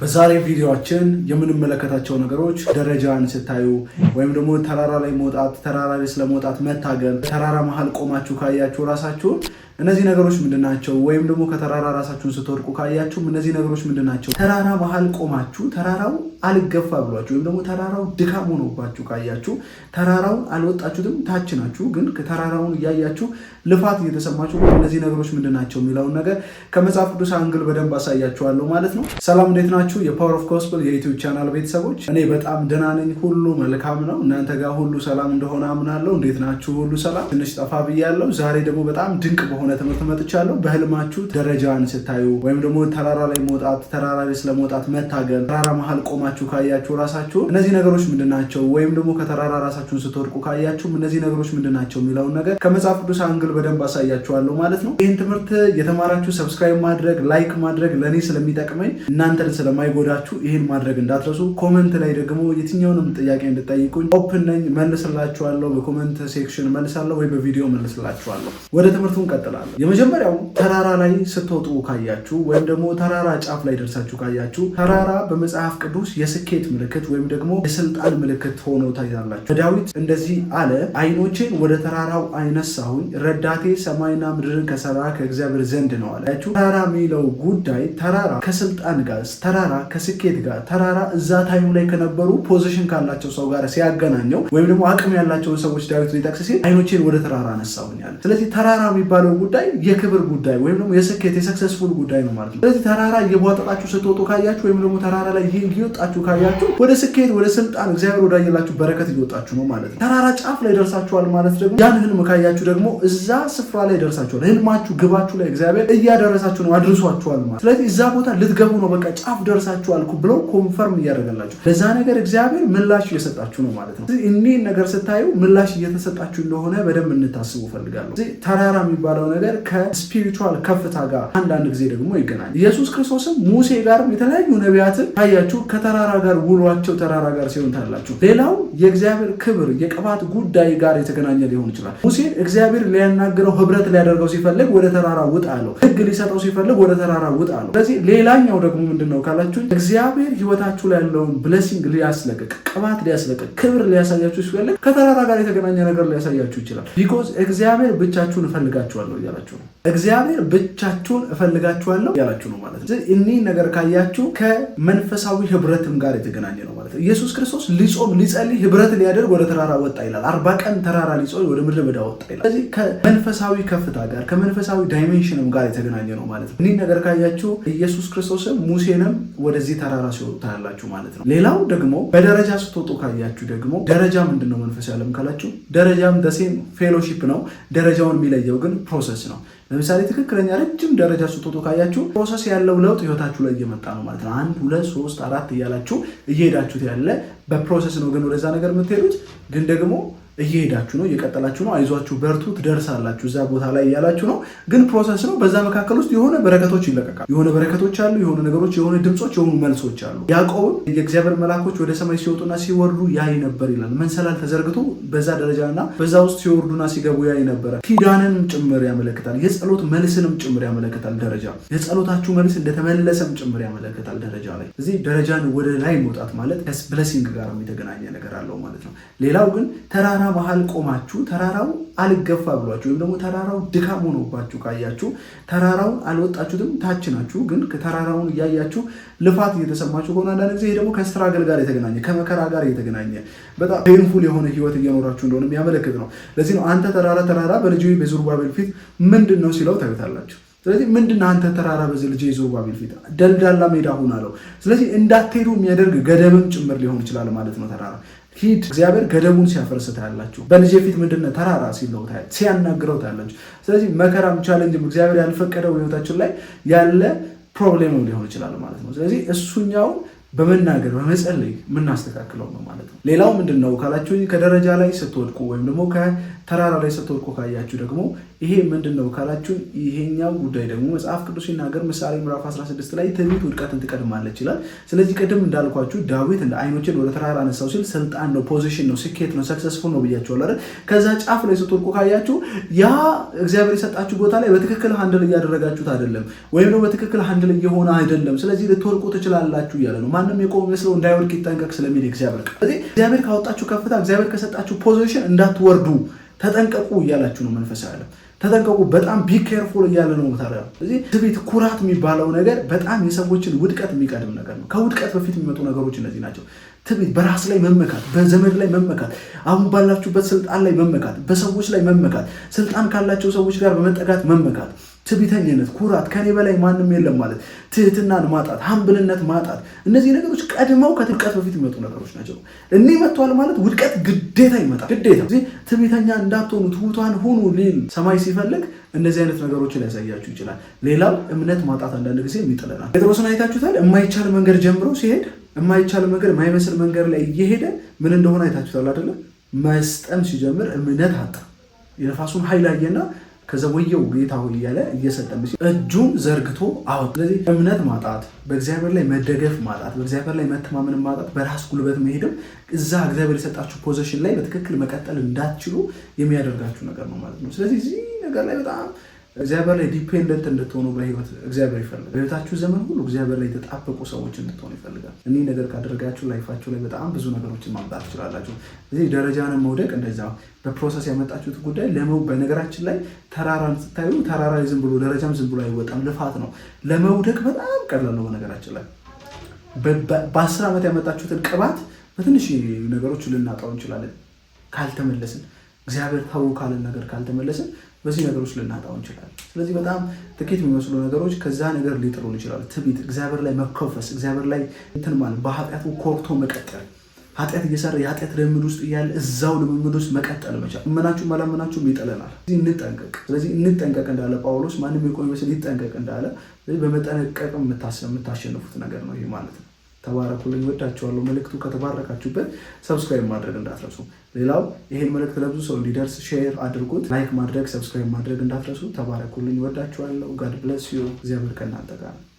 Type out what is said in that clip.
በዛሬ ቪዲዮአችን የምንመለከታቸው ነገሮች ደረጃን ስታዩ ወይም ደግሞ ተራራ ላይ መውጣት፣ ተራራ ላይ ስለመውጣት መታገል፣ ተራራ መሃል ቆማችሁ ካያችሁ ራሳችሁን እነዚህ ነገሮች ምንድናቸው? ወይም ደግሞ ከተራራ ራሳችሁን ስትወድቁ ካያችሁ እነዚህ ነገሮች ምንድናቸው? ተራራ መሃል ቆማችሁ ተራራው አልገፋ ብሏችሁ ወይም ደግሞ ተራራው ድካም ሆኖባችሁ ካያችሁ ተራራውን አልወጣችሁትም፣ ታች ናችሁ፣ ግን ተራራውን እያያችሁ ልፋት እየተሰማችሁ እነዚህ ነገሮች ምንድናቸው የሚለውን ነገር ከመጽሐፍ ቅዱስ አንግል በደንብ አሳያችኋለሁ ማለት ነው። ሰላም፣ እንዴት ናችሁ? የፓወር ኦፍ ጎስፔል የዩቲዩብ ቻናል ቤተሰቦች፣ እኔ በጣም ደህና ነኝ፣ ሁሉ መልካም ነው። እናንተ ጋር ሁሉ ሰላም እንደሆነ አምናለሁ። እንዴት ናችሁ? ሁሉ ሰላም? ትንሽ ጠፋ ብያለሁ። ዛሬ ደግሞ በጣም ድንቅ በሆነ ትምህርት መጥቻለሁ። በህልማችሁ ደረጃን ስታዩ ወይም ደግሞ ተራራ ላይ መውጣት፣ ተራራ ላይ ስለመውጣት መታገል፣ ተራራ መሃል ቆማችሁ ካያችሁ ራሳችሁ እነዚህ ነገሮች ምንድናቸው? ወይም ደግሞ ከተራራ ራሳችሁን ስትወድቁ ካያችሁ እነዚህ ነገሮች ምንድናቸው የሚለውን ነገር ከመጽሐፍ ቅዱስ አንግል በደንብ አሳያችኋለሁ ማለት ነው። ይህን ትምህርት የተማራችሁ ሰብስክራይብ ማድረግ፣ ላይክ ማድረግ ለእኔ ስለሚጠቅመኝ እናንተን ስለማይጎዳችሁ ይህን ማድረግ እንዳትረሱ። ኮመንት ላይ ደግሞ የትኛውንም ጥያቄ እንድጠይቁኝ ኦፕን ነኝ፣ መልስላችኋለሁ። በኮመንት ሴክሽን መልሳለሁ ወይ በቪዲዮ መልስላችኋለሁ። ወደ ትምህርቱ እንቀጥላለን። የመጀመሪያው ተራራ ላይ ስትወጡ ካያችሁ ወይም ደግሞ ተራራ ጫፍ ላይ ደርሳችሁ ካያችሁ ተራራ በመጽሐፍ ቅዱስ የስኬት ምልክት ወይም ደግሞ የስልጣን ምልክት ሆኖ ታይታላችሁ። ዳዊት እንደዚህ አለ፣ ዓይኖቼን ወደ ተራራው አነሳሁኝ፣ ረዳቴ ሰማይና ምድርን ከሰራ ከእግዚአብሔር ዘንድ ነው አለ። ተራራ የሚለው ጉዳይ ተራራ ከስልጣን ጋር፣ ተራራ ከስኬት ጋር፣ ተራራ እዛ ታይሙ ላይ ከነበሩ ፖዚሽን ካላቸው ሰው ጋር ሲያገናኘው ወይም ደግሞ አቅም ያላቸውን ሰዎች ዳዊት ሊጠቅስ ሲል ዓይኖቼን ወደ ተራራ አነሳሁኝ አለ። ስለዚህ ተራራ የሚባለው ጉዳይ የክብር ጉዳይ ወይም ደግሞ የስኬት የሰክሰስፉል ጉዳይ ነው ማለት ነው። ስለዚህ ተራራ እየቧጠጣችሁ ስትወጡ ካያችሁ ወይም ደግሞ ተራራ ላይ እየወጣችሁ ካያችሁ ወደ ስኬት ወደ ስልጣን እግዚአብሔር ወዳየላችሁ በረከት እየወጣችሁ ነው ማለት ነው። ተራራ ጫፍ ላይ ደርሳችኋል ማለት ደግሞ ያን ህልም ካያችሁ ደግሞ እዛ ስፍራ ላይ ደርሳችኋል። ህልማችሁ ግባችሁ ላይ እግዚአብሔር እያደረሳችሁ ነው፣ አድርሷችኋል ማለት። ስለዚህ እዛ ቦታ ልትገቡ ነው፣ በቃ ጫፍ ደርሳችኋል ብለው ኮንፈርም እያደረገላችሁ ለዛ ነገር እግዚአብሔር ምላሽ እየሰጣችሁ ነው ማለት ነው። ስለዚህ እኒህን ነገር ስታዩ ምላሽ እየተሰጣችሁ እንደሆነ በደንብ እንታስቡ ፈልጋለሁ። ስለዚህ ተራራ የሚባለው ነገር ከስፒሪቹዋል ከፍታ ጋር አንዳንድ ጊዜ ደግሞ ይገናኛል። ኢየሱስ ክርስቶስም ሙሴ ጋርም የተለያዩ ነቢያትን ካያችሁ ከተራራ ጋር ውሏቸው ተራራ ጋር ሲሆን ታላችሁ። ሌላው የእግዚአብሔር ክብር የቅባት ጉዳይ ጋር የተገናኘ ሊሆን ይችላል። ሙሴን እግዚአብሔር ሊያናግረው ህብረት ሊያደርገው ሲፈልግ ወደ ተራራ ውጣ አለው። ህግ ሊሰጠው ሲፈልግ ወደ ተራራ ውጣ አለው። ስለዚህ ሌላኛው ደግሞ ምንድነው ካላችሁ እግዚአብሔር ህይወታችሁ ላይ ያለውን ብሌሲንግ ሊያስለቅቅ፣ ቅባት ሊያስለቅቅ፣ ክብር ሊያሳያችሁ ሲፈልግ ከተራራ ጋር የተገናኘ ነገር ሊያሳያችሁ ይችላል። ቢኮዝ እግዚአብሔር ብቻችሁን እፈልጋችኋለሁ እያላችሁ ነው። እግዚአብሔር ብቻችሁን እፈልጋችኋለሁ እያላችሁ ነው ማለት ነው። እኒህ ነገር ካያችሁ ከመንፈሳዊ ህብረትም ጋር የተገናኘ ነው ማለት ነው። ኢየሱስ ክርስቶስ ሊጾም ሊጸልይ ህብረት ሊያደርግ ወደ ተራራ ወጣ ይላል። 40 ቀን ተራራ ሊጾም ወደ ምድረ በዳ ወጣ ይላል። ስለዚህ ከመንፈሳዊ ከፍታ ጋር ከመንፈሳዊ ዳይሜንሽንም ጋር የተገናኘ ነው ማለት ነው። እኒህ ነገር ካያችሁ ኢየሱስ ክርስቶስም ሙሴንም ወደዚህ ተራራ ሲወጡ ታያላችሁ ማለት ነው። ሌላው ደግሞ በደረጃ ስትወጡ ካያችሁ ደግሞ ደረጃ ምንድነው መንፈሳዊ ዓለም ካላችሁ ደረጃም ደሴም ፌሎሺፕ ነው። ደረጃውን የሚለየው ግን ፕሮሰስ ነው። ለምሳሌ ትክክለኛ ረጅም ደረጃ ስትወጡ ካያችሁ ፕሮሰስ ያለው ለውጥ ህይወታችሁ ላይ እየመጣ ነው ማለት ነው። 1 2 3 4 እያላችሁ እየሄዳችሁት ያለ በፕሮሰስ ነው። ግን ወደዛ ነገር የምትሄዱት ግን ደግሞ እየሄዳችሁ ነው፣ እየቀጠላችሁ ነው። አይዟችሁ በርቱ ትደርሳላችሁ እዛ ቦታ ላይ እያላችሁ ነው። ግን ፕሮሰስ ነው። በዛ መካከል ውስጥ የሆነ በረከቶች ይለቀቃሉ። የሆነ በረከቶች አሉ፣ የሆነ ነገሮች፣ የሆነ ድምጾች፣ የሆኑ መልሶች አሉ። ያዕቆብም የእግዚአብሔር መልአኮች ወደ ሰማይ ሲወጡና ሲወርዱ ያይ ነበር ይላል። መንሰላል ተዘርግቶ በዛ ደረጃና በዛ ውስጥ ሲወርዱና ሲገቡ ያይ ነበረ። ኪዳንንም ጭምር ያመለክታል። የጸሎት መልስንም ጭምር ያመለክታል። ደረጃ የጸሎታችሁ መልስ እንደተመለሰም ጭምር ያመለክታል። ደረጃ ላይ እዚህ ደረጃን ወደ ላይ መውጣት ማለት ከብለሲንግ ጋር የተገናኘ ነገር አለው ማለት ነው። ሌላው ግን ተራራ መሃል ቆማችሁ ተራራው አልገፋ ብሏችሁ ወይም ደግሞ ተራራው ድካም ሆኖባችሁ ካያችሁ ተራራውን አልወጣችሁትም፣ ታች ናችሁ፣ ግን ተራራውን እያያችሁ ልፋት እየተሰማችሁ ከሆነ አንዳንድ ጊዜ ደግሞ ከስትራግል ጋር የተገናኘ ከመከራ ጋር የተገናኘ በጣም ፔንፉል የሆነ ህይወት እየኖራችሁ እንደሆነ የሚያመለክት ነው። ለዚህ ነው አንተ ተራራ በልጄ በዘሩባቤል ፊት ምንድን ነው ሲለው ታዩታላችሁ። ስለዚህ ምንድነው አንተ ተራራ በዚህ ልጄ ዘሩባቤል ፊት ደልዳላ ሜዳ ሁን አለው። ስለዚህ እንዳትሄዱ የሚያደርግ ገደብም ጭምር ሊሆን ይችላል ማለት ነው። ተራራ ሂድ እግዚአብሔር ገደቡን ሲያፈርስ ታያላችሁ። በልጄ ፊት ምንድነው ተራራ ሲለው ሲያናግረው ታያላችሁ። ስለዚህ መከራም ቻሌንጅም እግዚአብሔር ያልፈቀደው ህይወታችን ላይ ያለ ፕሮብሌም ሊሆን ይችላል ማለት ነው። ስለዚህ እሱኛው በመናገር በመጸለይ የምናስተካክለው ነው ማለት ነው። ሌላው ምንድነው ካላችሁ ከደረጃ ላይ ስትወድቁ ወይም ደግሞ ከተራራ ላይ ስትወድቁ ካያችሁ ደግሞ ይሄ ምንድነው ካላችሁ ይሄኛው ጉዳይ ደግሞ መጽሐፍ ቅዱስ ሲናገር ምሳሌ ምዕራፍ 16 ላይ ትዕቢት ውድቀትን ትቀድማለች ይላል። ስለዚህ ቅድም እንዳልኳችሁ ዳዊት እንደ አይኖችን ወደ ተራራ አነሳው ሲል ስልጣን ነው፣ ፖዚሽን ነው፣ ስኬት ነው፣ ሰክሰስፉል ነው ብያችኋለሁ አይደል? ከዛ ጫፍ ላይ ስትወድቁ ካያችሁ ያ እግዚአብሔር የሰጣችሁ ቦታ ላይ በትክክል ሃንድል እያደረጋችሁት አይደለም፣ ወይም ደግሞ በትክክል ሃንድል እየሆነ አይደለም። ስለዚህ ልትወድቁ ትችላላችሁ እያለ ነው። ማንም የቆመ መስለው እንዳይወድቅ ይጠንቀቅ ስለሚል እግዚአብሔር ቃል። ስለዚህ እግዚአብሔር ካወጣችሁ ከፍታ እግዚአብሔር ከሰጣችሁ ፖዚሽን እንዳትወርዱ ተጠንቀቁ እያላችሁ ነው መንፈሳዊ ዓለም። ተጠንቀቁ፣ በጣም ቢ ኬርፉል እያለ ነው ታዲያ። ስለዚህ ትዕቢት፣ ኩራት የሚባለው ነገር በጣም የሰዎችን ውድቀት የሚቀድም ነገር ነው። ከውድቀት በፊት የሚመጡ ነገሮች እነዚህ ናቸው። ትዕቢት፣ በራስ ላይ መመካት፣ በዘመድ ላይ መመካት፣ አሁን ባላችሁበት ስልጣን ላይ መመካት፣ በሰዎች ላይ መመካት፣ ስልጣን ካላቸው ሰዎች ጋር በመጠጋት መመካት፣ ትዕቢተኝነት፣ ኩራት፣ ከኔ በላይ ማንም የለም ማለት፣ ትህትናን ማጣት፣ ሀምብልነት ማጣት፣ እነዚህ ነገሮች ቀድመው ከውድቀት በፊት የሚመጡ ነገሮች ናቸው። እኒህ መጥቷል ማለት ውድቀት ግዴታ ይመጣል። ግዴታ እዚህ ትዕቢተኛ እንዳትሆኑ ትሑታን ሁኑ ሊል ሰማይ ሲፈልግ እንደዚህ አይነት ነገሮችን ሊያሳያችሁ ይችላል። ሌላው እምነት ማጣት አንዳንድ ጊዜ ይጥለናል። ጴጥሮስን አይታችሁታል። የማይቻል መንገድ ጀምሮ ሲሄድ የማይቻል መንገድ የማይመስል መንገድ ላይ እየሄደ ምን እንደሆነ አይታችሁታል አይደለ? መስጠም ሲጀምር እምነት አጣ። የነፋሱን ኃይል አየና ከዛ ወየው ጌታ ሆይ እያለ እየሰጠም እጁን ዘርግቶ አወጣ። ስለዚህ እምነት ማጣት፣ በእግዚአብሔር ላይ መደገፍ ማጣት፣ በእግዚአብሔር ላይ መተማመን ማጣት፣ በራስ ጉልበት መሄድም እዛ እግዚአብሔር የሰጣችሁ ፖዚሽን ላይ በትክክል መቀጠል እንዳትችሉ የሚያደርጋችሁ ነገር ነው ማለት ነው። ስለዚህ እዚህ ነገር ላይ በጣም እግዚአብሔር ላይ ዲፔንደንት እንድትሆኑ በህይወት እግዚአብሔር ይፈልጋል። በህይወታችሁ ዘመን ሁሉ እግዚአብሔር ላይ የተጣበቁ ሰዎች እንድትሆኑ ይፈልጋል። እኒህ ነገር ካደረጋችሁ ላይፋችሁ ላይ በጣም ብዙ ነገሮችን ማምጣት ትችላላችሁ። እዚህ ደረጃንም መውደቅ እንደዛ በፕሮሰስ ያመጣችሁት ጉዳይ በነገራችን ላይ ተራራን ስታዩ ተራራ ዝም ብሎ ደረጃም ዝም ብሎ አይወጣም፣ ልፋት ነው። ለመውደቅ በጣም ቀላል ነው። በነገራችን ላይ በ10 ዓመት ያመጣችሁትን ቅባት በትንሽ ነገሮች ልናጣው እንችላለን ካልተመለስን። እግዚአብሔር ተው ካለን ነገር ካልተመለስን በዚህ ነገሮች ልናጣው እንችላለን። ስለዚህ በጣም ጥቂት የሚመስሉ ነገሮች ከዛ ነገር ሊጥሉን ይችላሉ። ትዕቢት፣ እግዚአብሔር ላይ መኮፈስ፣ እግዚአብሔር ላይ እንትን ማለት፣ በኃጢአቱ ኮርቶ መቀጠል፣ ኃጢአት እየሰራ የኃጢአት ልምምድ ውስጥ እያለ እዛው ልምምድ ውስጥ መቀጠል መቻል። እመናችሁ መላመናችሁም ይጥለናል። እንጠንቀቅ። ስለዚህ እንጠንቀቅ እንዳለ ጳውሎስ ማንም የቆመ ይመስል ይጠንቀቅ እንዳለ በመጠንቀቅ የምታሸንፉት ነገር ነው ይሄ ማለት ነው። ተባረኩልኝ፣ ወዳችኋለሁ። መልእክቱ ከተባረካችሁበት ሰብስክራይብ ማድረግ እንዳትረሱ። ሌላው ይሄን መልእክት ለብዙ ሰው እንዲደርስ ሼር አድርጉት። ላይክ ማድረግ፣ ሰብስክራይብ ማድረግ እንዳትረሱ። ተባረኩልኝ፣ ወዳችኋለሁ። ጋድ ብለስ ዩ። እግዚአብሔር ከእናንተ ጋር ነው።